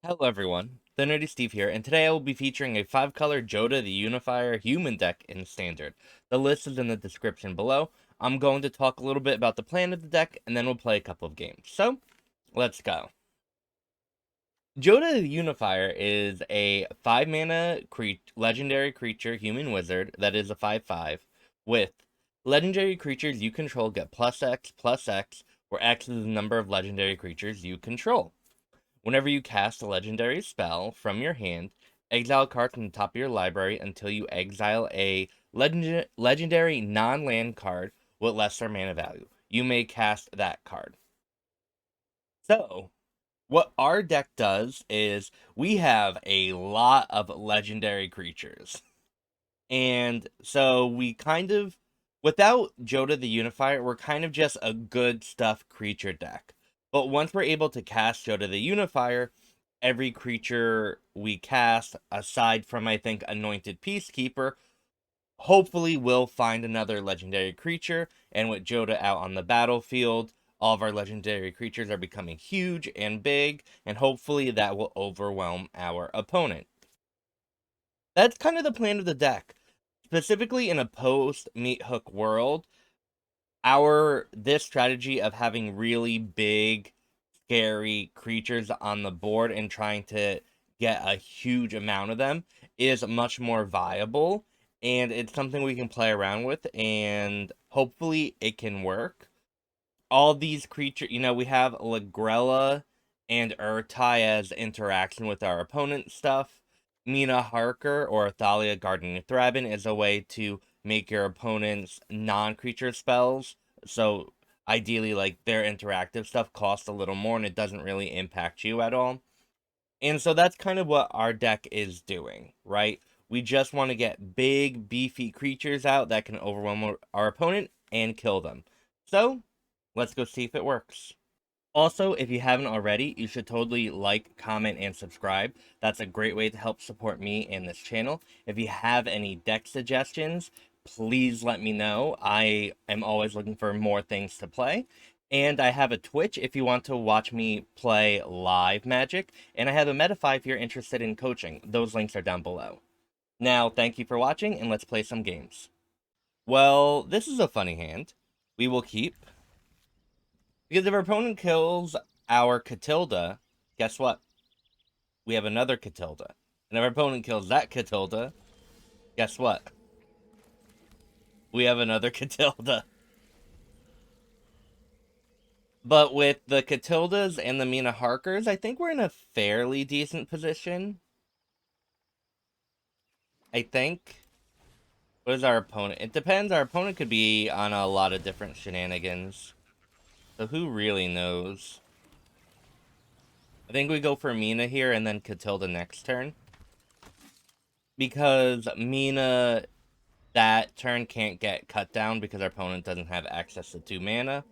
Hello everyone, the Nerdy Steve here, and today I will be featuring a 5-color Jodah the Unifier human deck in Standard. The list is in the description below. I'm going to talk a little bit about the plan of the deck, and then we'll play a couple of games. So, let's go. Jodah the Unifier is a 5-mana legendary creature human wizard that is a 5/5 with legendary creatures you control get +X/+X, where X is the number of legendary creatures you control. Whenever you cast a legendary spell from your hand, exile a card from the top of your library until you exile a legendary non-land card with lesser mana value. You may cast that card. So, what our deck does is we have a lot of legendary creatures. And so we kind of, without Jodah the Unifier, we're kind of just a good stuff creature deck. But once we're able to cast Jodah the Unifier, every creature we cast, aside from, I think, Anointed Peacekeeper, hopefully will find another legendary creature. And with Jodah out on the battlefield, all of our legendary creatures are becoming huge and big, and hopefully that will overwhelm our opponent. That's kind of the plan of the deck. Specifically in a post-Meat Hook world, this strategy of having really big, scary creatures on the board and trying to get a huge amount of them is much more viable, and it's something we can play around with, and hopefully it can work. All these creatures, we have Lagrella and Ertai as interaction with our opponent stuff. Mina Harker or Thalia Guardian Thraben is a way to make your opponent's non-creature spells. So ideally, like, their interactive stuff costs a little more and it doesn't really impact you at all. And so that's kind of what our deck is doing, right? We just want to get big, beefy creatures out that can overwhelm our opponent and kill them. So, let's go see if it works. Also, if you haven't already, you should totally like, comment, and subscribe. That's a great way to help support me and this channel. If you have any deck suggestions, please let me know. I am always looking for more things to play. And I have a Twitch if you want to watch me play live Magic. And I have a Metafy if you're interested in coaching. Those links are down below. Now, thank you for watching, and let's play some games. Well, this is a funny hand. We will keep. Because if our opponent kills our Catilda, guess what? We have another Catilda. And if our opponent kills that Catilda, guess what? We have another Catilda. But with the Catildas and the Mina Harkers, I think we're in a fairly decent position. I think. What is our opponent? It depends. Our opponent could be on a lot of different shenanigans. So who really knows? I think we go for Mina here and then Catilda next turn. Because Mina that turn can't get cut down because our opponent doesn't have access to 2 mana.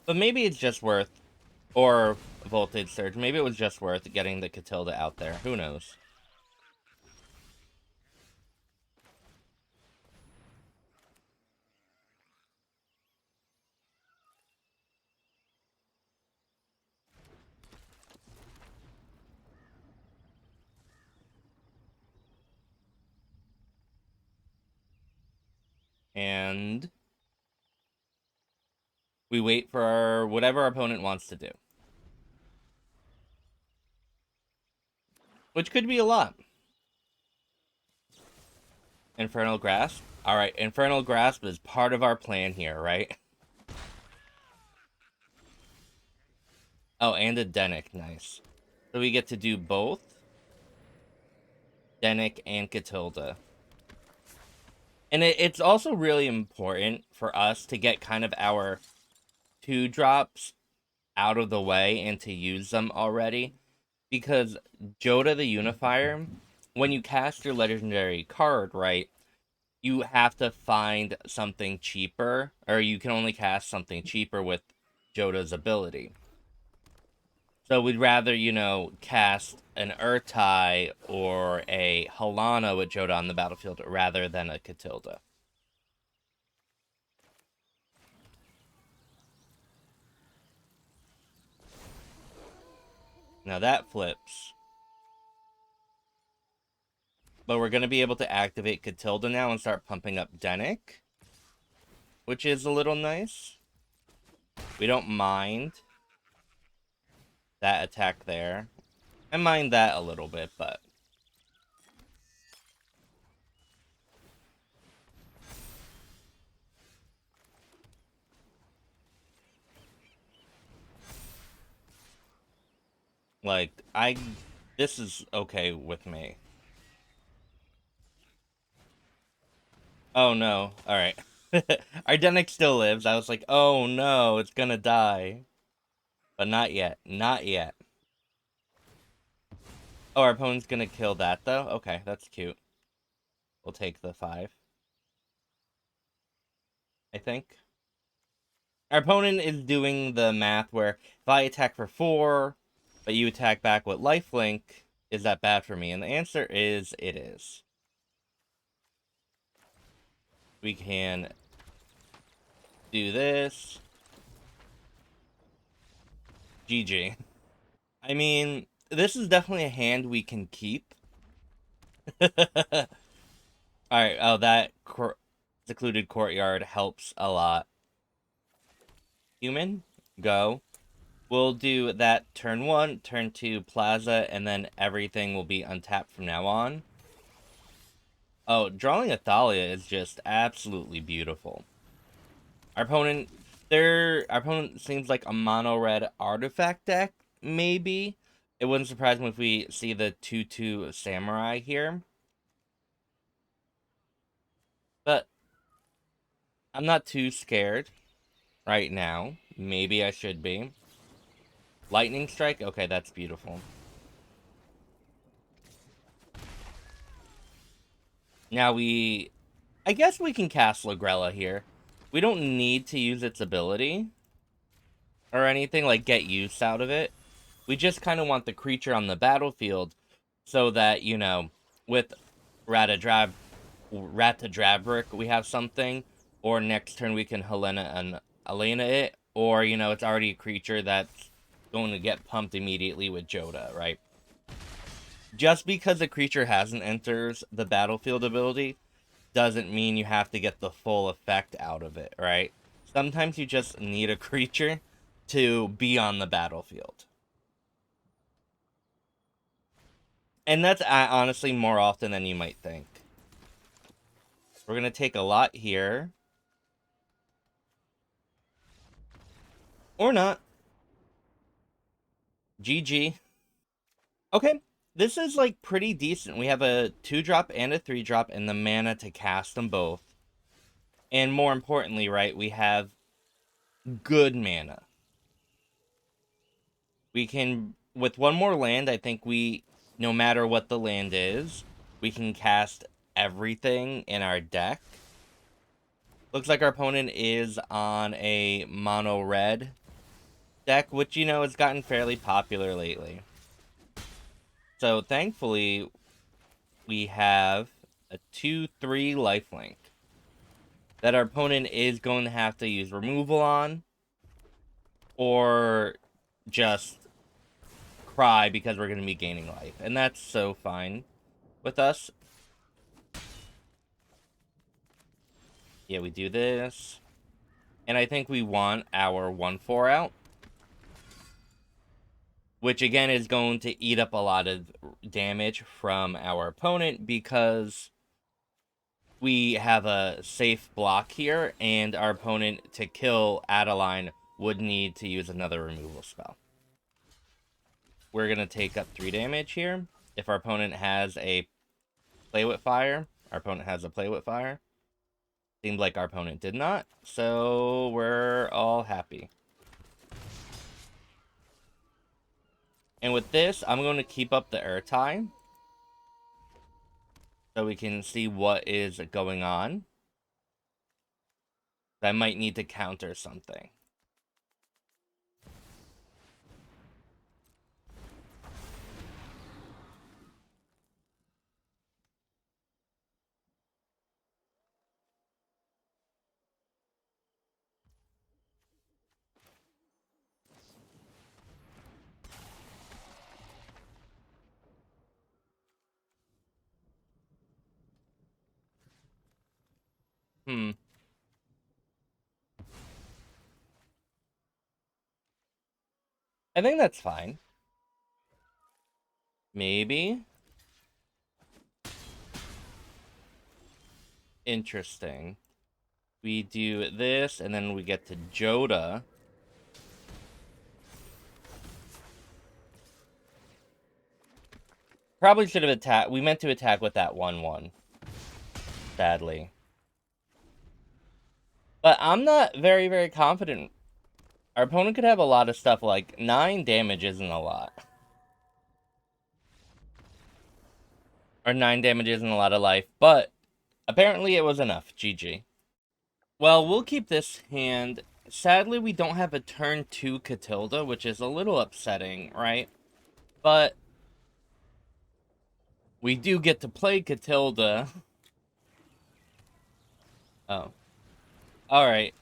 But maybe it's just worth, or Voltage Surge, maybe it was just worth getting the Catilda out there. Who knows? And we wait for whatever our opponent wants to do. Which could be a lot. Infernal Grasp? Alright, Infernal Grasp is part of our plan here, right? Oh, and a Dennick, nice. So we get to do both Dennick and Catilda. And it's also really important for us to get kind of our 2-drops out of the way and to use them already. Because Jodah the Unifier, when you cast your legendary card, right, you have to find something cheaper, or you can only cast something cheaper with Jodah's ability. So we'd rather, cast an Ertai or a Halana with Jodah on the battlefield rather than a Catilda. Now that flips. But we're going to be able to activate Katilda now and start pumping up Dennick, which is a little nice. We don't mind that attack there. I mind that a little bit, but... like, this is okay with me. Oh no, alright. Our Dennick still lives. I was like, oh no, it's gonna die. But not yet, not yet. Oh, our opponent's gonna kill that though? Okay, that's cute. We'll take the 5. I think. Our opponent is doing the math where if I attack for 4, but you attack back with lifelink, is that bad for me? And the answer is, it is. We can do this. GG. I mean, this is definitely a hand we can keep. Alright, oh, that Secluded Courtyard helps a lot. Human, go. We'll do that turn 1, turn 2, Plaza, and then everything will be untapped from now on. Oh, drawing a Thalia is just absolutely beautiful. Our opponent seems like a mono-red artifact deck, maybe. It wouldn't surprise me if we see the 2/2 Samurai here. But I'm not too scared right now. Maybe I should be. Lightning Strike? Okay, that's beautiful. Now I guess we can cast Lagrella here. We don't need to use its ability or anything, like get use out of it. We just kind of want the creature on the battlefield so that, you know, with Ratadrabik, we have something, or next turn we can Halana and Alena it, or, you know, it's already a creature that's going to get pumped immediately with Jodah, right? Just because a creature hasn't enters the battlefield ability doesn't mean you have to get the full effect out of it, right? Sometimes you just need a creature to be on the battlefield. And that's honestly more often than you might think. We're going to take a lot here. Or not. GG. Okay, this is like pretty decent. We have a 2-drop and a 3-drop and the mana to cast them both. And more importantly, right, we have good mana. We can, with one more land, I think no matter what the land is, we can cast everything in our deck. Looks like our opponent is on a mono-red deck, which, you know, has gotten fairly popular lately. So, thankfully, we have a 2/3 lifelink that our opponent is going to have to use removal on, or just cry because we're going to be gaining life. And that's so fine with us. Yeah, we do this. And I think we want our 1/4 out. Which, again, is going to eat up a lot of damage from our opponent because we have a safe block here, and our opponent, to kill Adeline, would need to use another removal spell. We're going to take up 3 damage here. If our opponent has a Play with Fire, our opponent has a Play with Fire. Seemed like our opponent did not, so we're all happy. And with this, I'm going to keep up the Ertai so we can see what is going on. I might need to counter something. I think that's fine. Maybe. Interesting. We do this, and then we get to Jodah. Probably should have attacked. We meant to attack with that 1/1. Sadly. But I'm not very, very confident. Our opponent could have a lot of stuff, like 9 damage isn't a lot. Or 9 damage isn't a lot of life, but apparently it was enough. GG. Well, we'll keep this hand. Sadly, we don't have a turn 2 Katilda, which is a little upsetting, right? But we do get to play Katilda. Oh. Alright,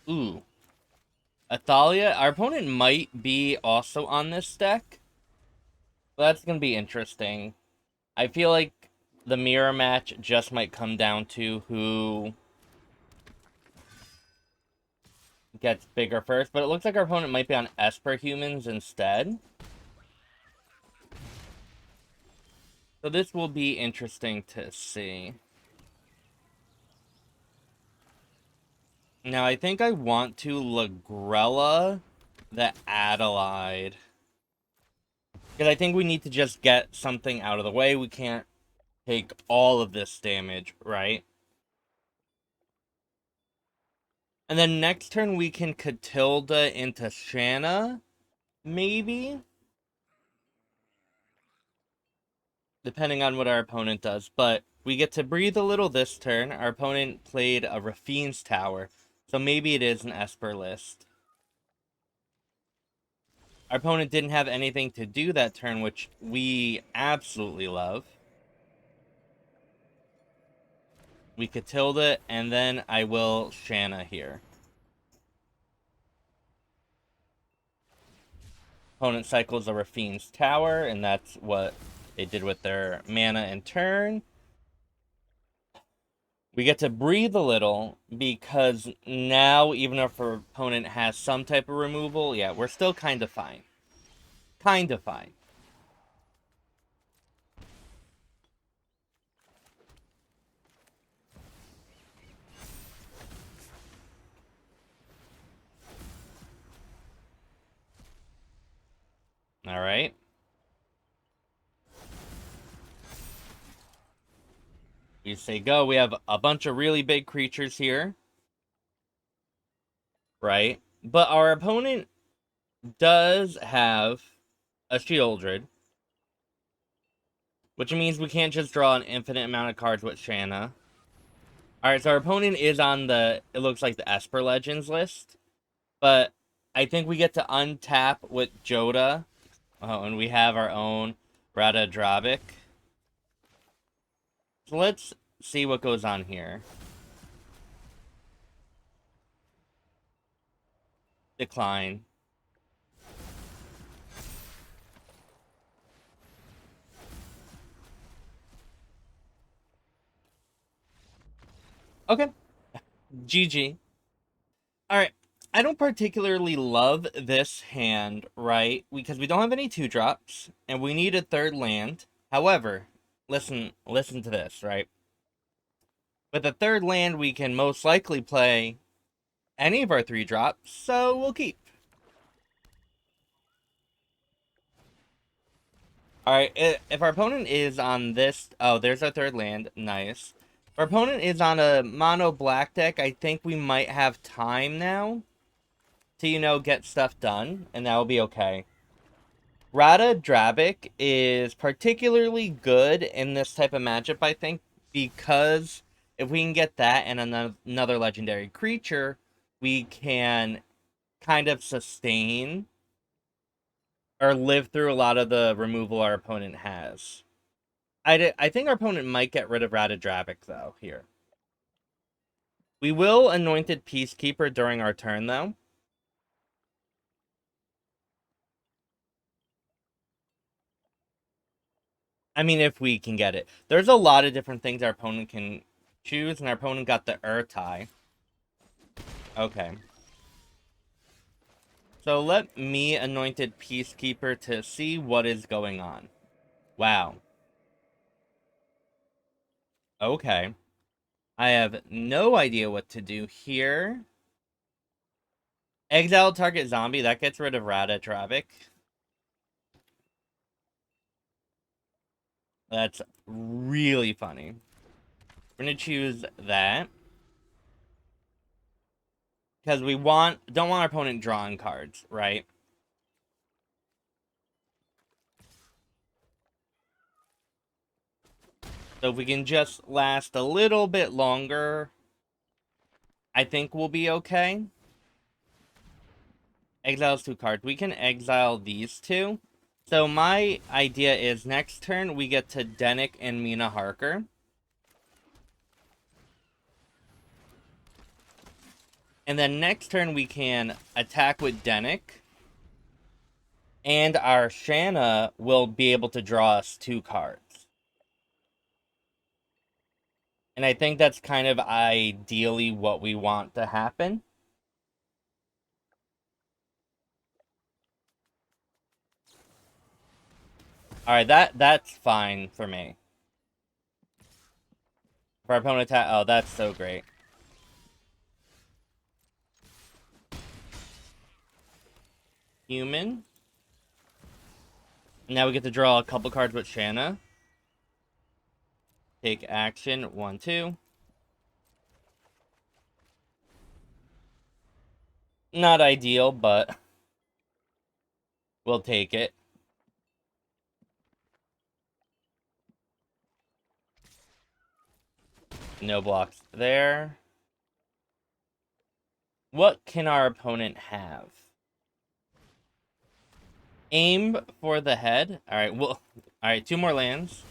Ooh. A Thalia. Our opponent might be also on this deck. That's gonna be interesting. I feel like the mirror match just might come down to who gets bigger first, but it looks like our opponent might be on Esper humans instead. So this will be interesting to see. Now, I think I want to Lagrella the Adeline. Because I think we need to just get something out of the way. We can't take all of this damage, right? And then next turn we can Katilda into Shanna, maybe? Depending on what our opponent does. But we get to breathe a little this turn. Our opponent played a Rafine's Tower, so maybe it is an Esper list. Our opponent didn't have anything to do that turn, which we absolutely love. We Katilda, and then I will Shanna here. Opponent cycles a Rafine's Tower, and that's what they did with their mana and turn. We get to breathe a little, because now, even if our opponent has some type of removal, yeah, we're still kind of fine. Kind of fine. Alright. We say go. We have a bunch of really big creatures here. Right? But our opponent does have a Shieldred, which means we can't just draw an infinite amount of cards with Shanna. Alright, so our opponent is on the, it looks like the Esper Legends list. But I think we get to untap with Jodah. Oh, and we have our own Ratadrabik. So let's see what goes on here. Decline. Okay. GG. Alright. I don't particularly love this hand, right? Because we don't have any 2-drops, and we need a third land. However, listen to this, right? With a third land, we can most likely play any of our 3-drops, so we'll keep. Alright, if our opponent is on this... Oh, there's our third land. Nice. If our opponent is on a mono black deck, I think we might have time now to, you know, get stuff done, and that will be okay. Ratadrabik is particularly good in this type of matchup, I think, because if we can get that and another legendary creature, we can kind of sustain or live through a lot of the removal our opponent has. I think our opponent might get rid of Ratadrabik, though, here. We will Anointed Peacekeeper during our turn, though. I mean, if we can get it. There's a lot of different things our opponent can Choose, and our opponent got the Ertai. Okay. So let me Anointed Peacekeeper to see what is going on. Wow. Okay. I have no idea what to do here. Exile target zombie. That gets rid of Ratadrabik. That's really funny. We're going to choose that. Because we don't want our opponent drawing cards, right? So if we can just last a little bit longer, I think we'll be okay. Exiles 2 cards. We can exile these two. So my idea is next turn we get to Dennick and Mina Harker. And then next turn we can attack with Dennick. And our Shanna will be able to draw us 2 cards. And I think that's kind of ideally what we want to happen. Alright, that's fine for me. For our opponent attack, oh, that's so great. Human. Now we get to draw a couple cards with Shanna. Take action, 1, 2. Not ideal, but we'll take it. No blocks there. What can our opponent have? Aim for the head. Alright, well, alright, 2 more lands.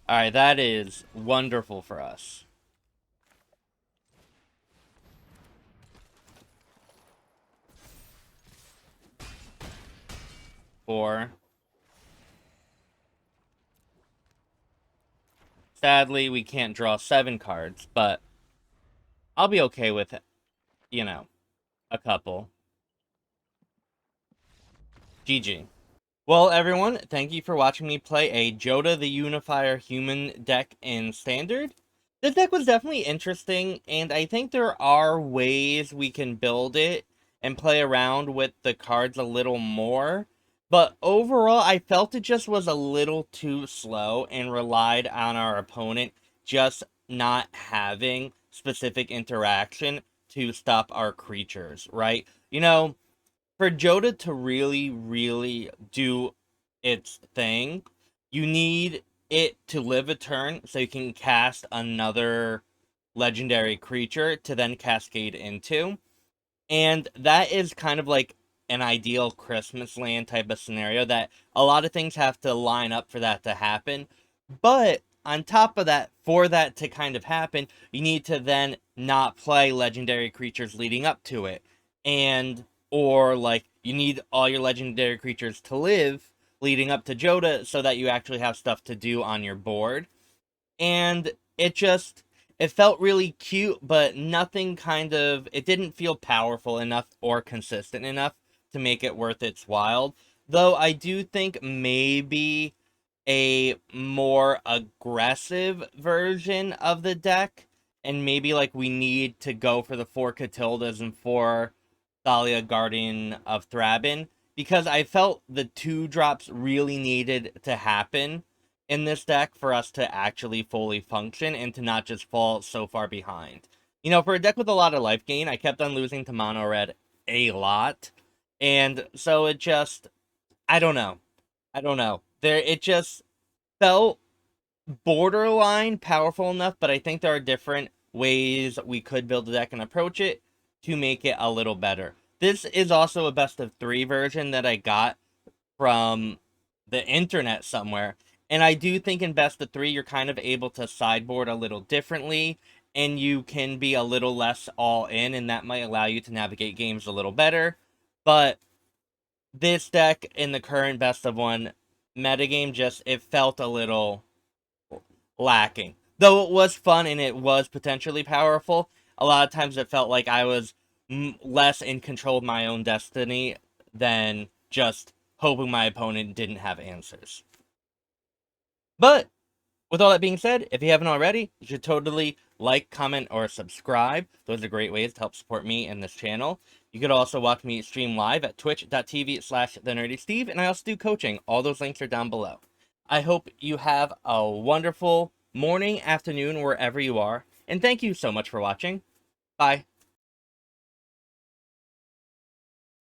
Alright, that is wonderful for us. Four. Sadly, we can't draw 7 cards, but I'll be okay with, you know, a couple. GG. Well, everyone, thank you for watching me play a Jodah the Unifier human deck in Standard. This deck was definitely interesting, and I think there are ways we can build it and play around with the cards a little more. But overall, I felt it just was a little too slow and relied on our opponent just not having specific interaction to stop our creatures, right? You know, for Jodah to really, really do its thing, you need it to live a turn so you can cast another legendary creature to then cascade into. And that is kind of like an ideal Christmas land type of scenario that a lot of things have to line up for that to happen. But on top of that, for that to kind of happen, you need to then not play legendary creatures leading up to it. And, or like, you need all your legendary creatures to live leading up to Jodah so that you actually have stuff to do on your board. And it felt really cute, but nothing it didn't feel powerful enough or consistent enough to make it worth its while. Though I do think maybe a more aggressive version of the deck, and maybe like we need to go for the 4 Katildas and 4 Thalia Guardian of Thraben, because I felt the 2 drops really needed to happen in this deck for us to actually fully function and to not just fall so far behind. You know, for a deck with a lot of life gain, I kept on losing to mono red a lot, and so it just, I don't know. It just felt borderline powerful enough, but I think there are different ways we could build a deck and approach it to make it a little better. This is also a best of 3 version that I got from the internet somewhere. And I do think in best of 3, you're kind of able to sideboard a little differently, and you can be a little less all in, and that might allow you to navigate games a little better. But this deck in the current best of 1 metagame it felt a little lacking. Though it was fun and it was potentially powerful, a lot of times it felt like I was less in control of my own destiny than just hoping my opponent didn't have answers. But with all that being said, if you haven't already, you should totally like, comment, or subscribe. Those are great ways to help support me and this channel. You could also watch me stream live at twitch.tv/thenerdysteve, and I also do coaching. All those links are down below. I hope you have a wonderful morning, afternoon, wherever you are, and thank you so much for watching. Bye.